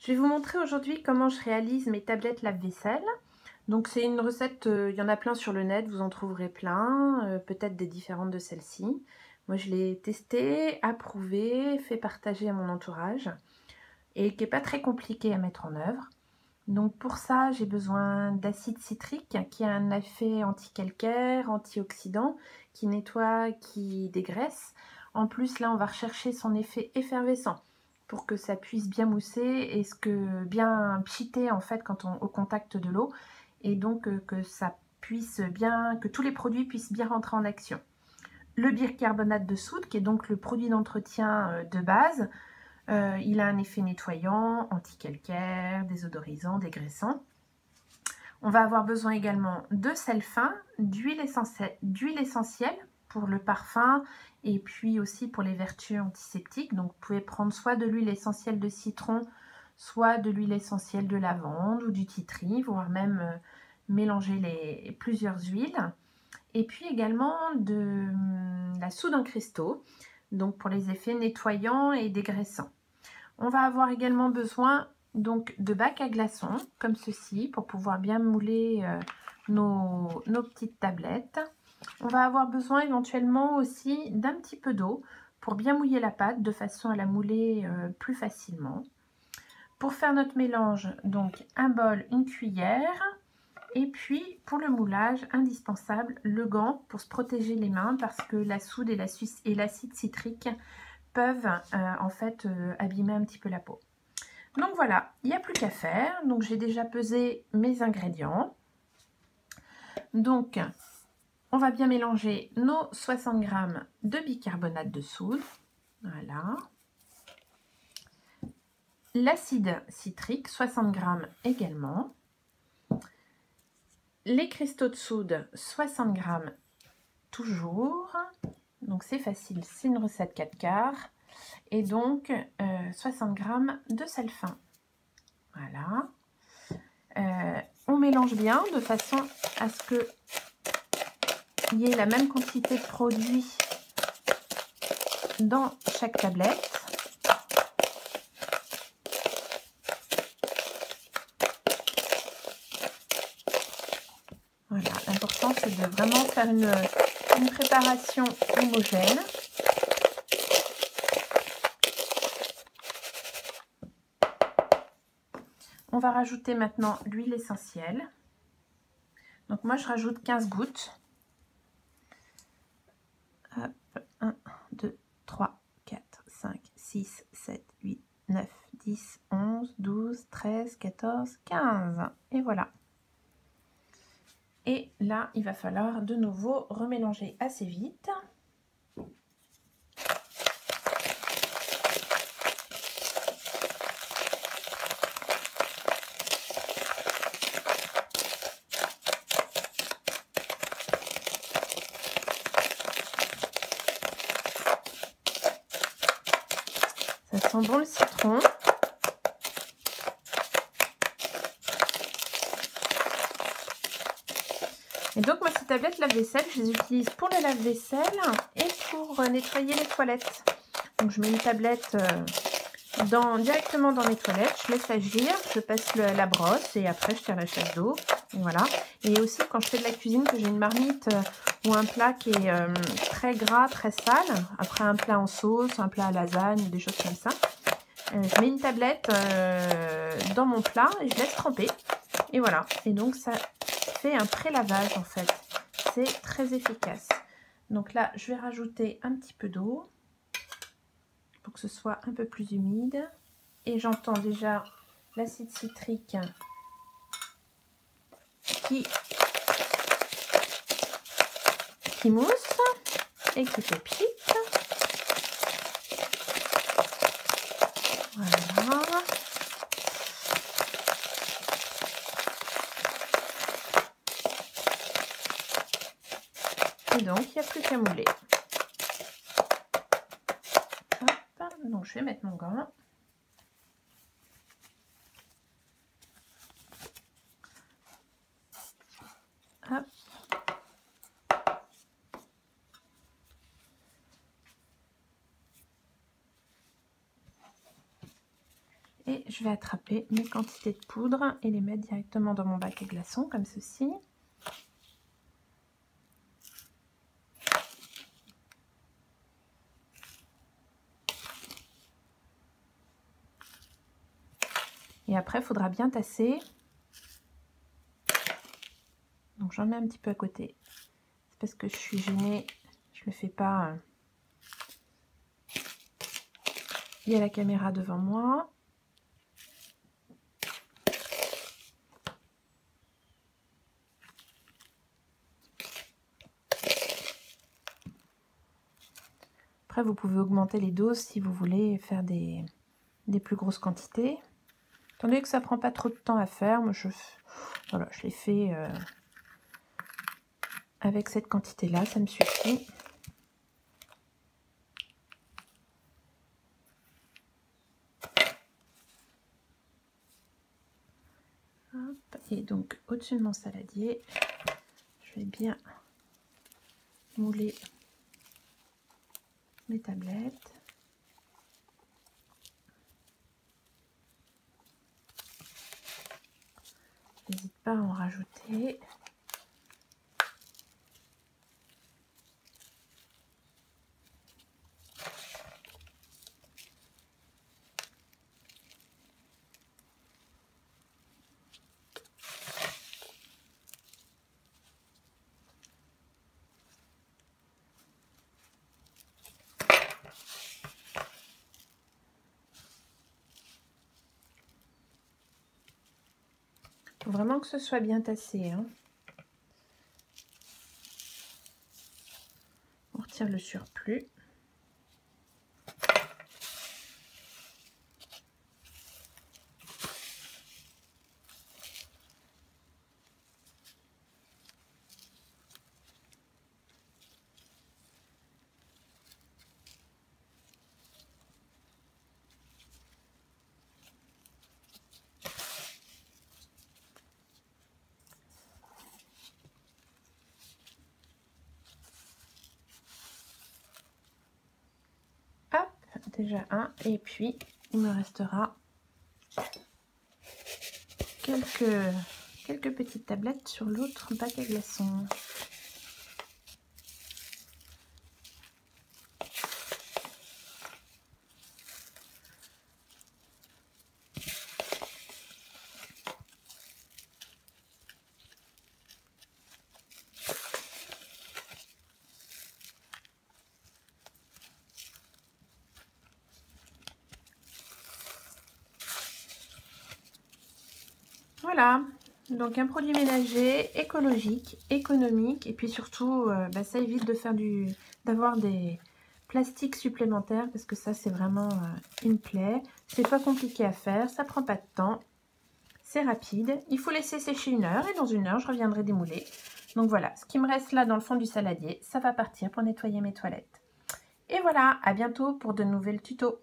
Je vais vous montrer aujourd'hui comment je réalise mes tablettes lave-vaisselle. Donc c'est une recette, il y en a plein sur le net, vous en trouverez plein, peut-être des différentes de celles-ci. Moi je l'ai testée, approuvée, fait partager à mon entourage et qui n'est pas très compliqué à mettre en œuvre. Donc pour ça j'ai besoin d'acide citrique qui a un effet anti-calcaire, antioxydant, qui nettoie, qui dégraisse. En plus là on va rechercher son effet effervescent pour que ça puisse bien mousser et bien pchiter en fait quand on au contact de l'eau, et donc que ça puisse bien, que tous les produits puissent bien rentrer en action. Le bicarbonate de soude qui est donc le produit d'entretien de base, il a un effet nettoyant, anti-calcaire, désodorisant, dégraissant. On va avoir besoin également de sel fin, d'huile essentielle pour le parfum et puis aussi pour les vertus antiseptiques. Donc vous pouvez prendre soit de l'huile essentielle de citron, soit de l'huile essentielle de lavande ou du titri, voire même mélanger plusieurs huiles. Et puis également de la soude en cristaux, donc pour les effets nettoyants et dégraissants. On va avoir également besoin donc de bacs à glaçons comme ceci pour pouvoir bien mouler nos petites tablettes. On va avoir besoin éventuellement aussi d'un petit peu d'eau pour bien mouiller la pâte de façon à la mouler plus facilement. Pour faire notre mélange, donc un bol, une cuillère, et puis pour le moulage, indispensable, le gant pour se protéger les mains parce que la soude et l'acide citrique peuvent en fait abîmer un petit peu la peau. Donc voilà, il n'y a plus qu'à faire. Donc j'ai déjà pesé mes ingrédients. Donc on va bien mélanger nos 60 g de bicarbonate de soude. Voilà. L'acide citrique, 60 g également. Les cristaux de soude, 60 g toujours. Donc c'est facile, c'est une recette 4 quarts. Et donc 60 g de sel fin. Voilà. On mélange bien de façon à ce que il y ait la même quantité de produit dans chaque tablette. Voilà, l'important c'est de vraiment faire une préparation homogène. On va rajouter maintenant l'huile essentielle. Donc moi je rajoute 15 gouttes. Hop, 1, 2, 3, 4, 5, 6, 7, 8, 9, 10, 11, 12, 13, 14, 15. Et voilà. Et là, il va falloir de nouveau remélanger assez vite. Ça sent bon le citron. Et donc moi ces tablettes lave-vaisselle, je les utilise pour le lave-vaisselle et pour nettoyer les toilettes. Donc je mets une tablette directement dans mes toilettes, je laisse agir, je passe la brosse et après je tire la chasse d'eau. Voilà. Et aussi quand je fais de la cuisine, que j'ai une marmite ou un plat qui est très gras, très sale, après un plat en sauce, un plat à lasagne, des choses comme ça, je mets une tablette dans mon plat et je laisse tremper. Et voilà. Et donc ça fait un pré-lavage en fait. C'est très efficace. Donc là, je vais rajouter un petit peu d'eau pour que ce soit un peu plus humide. Et j'entends déjà l'acide citrique qui mousse et qui pépite. Voilà. Et donc, il n'y a plus qu'à mouler. Hop. Donc, je vais mettre mon gant. Hop. Et je vais attraper mes quantités de poudre et les mettre directement dans mon bac à glaçons, comme ceci. Et après, il faudra bien tasser. Donc j'en mets un petit peu à côté. C'est parce que je suis gênée, je ne le fais pas. Il y a la caméra devant moi. Après, vous pouvez augmenter les doses si vous voulez faire des plus grosses quantités. Tandis que ça prend pas trop de temps à faire, moi voilà, je l'ai fait avec cette quantité-là, ça me suffit. Hop, et donc, au-dessus de mon saladier, je vais bien mouler mes tablettes. N'hésite pas à en rajouter. Il faut vraiment que ce soit bien tassé, hein. On retire le surplus. Déjà un, et puis il me restera quelques petites tablettes sur l'autre bac à glaçons. Voilà, donc un produit ménager, écologique, économique, et puis surtout, ça évite de faire d'avoir des plastiques supplémentaires, parce que ça, c'est vraiment une plaie. C'est pas compliqué à faire, ça prend pas de temps, c'est rapide. Il faut laisser sécher 1 heure, et dans 1 heure, je reviendrai démouler. Donc voilà, ce qui me reste là dans le fond du saladier, ça va partir pour nettoyer mes toilettes. Et voilà, à bientôt pour de nouvelles tutos.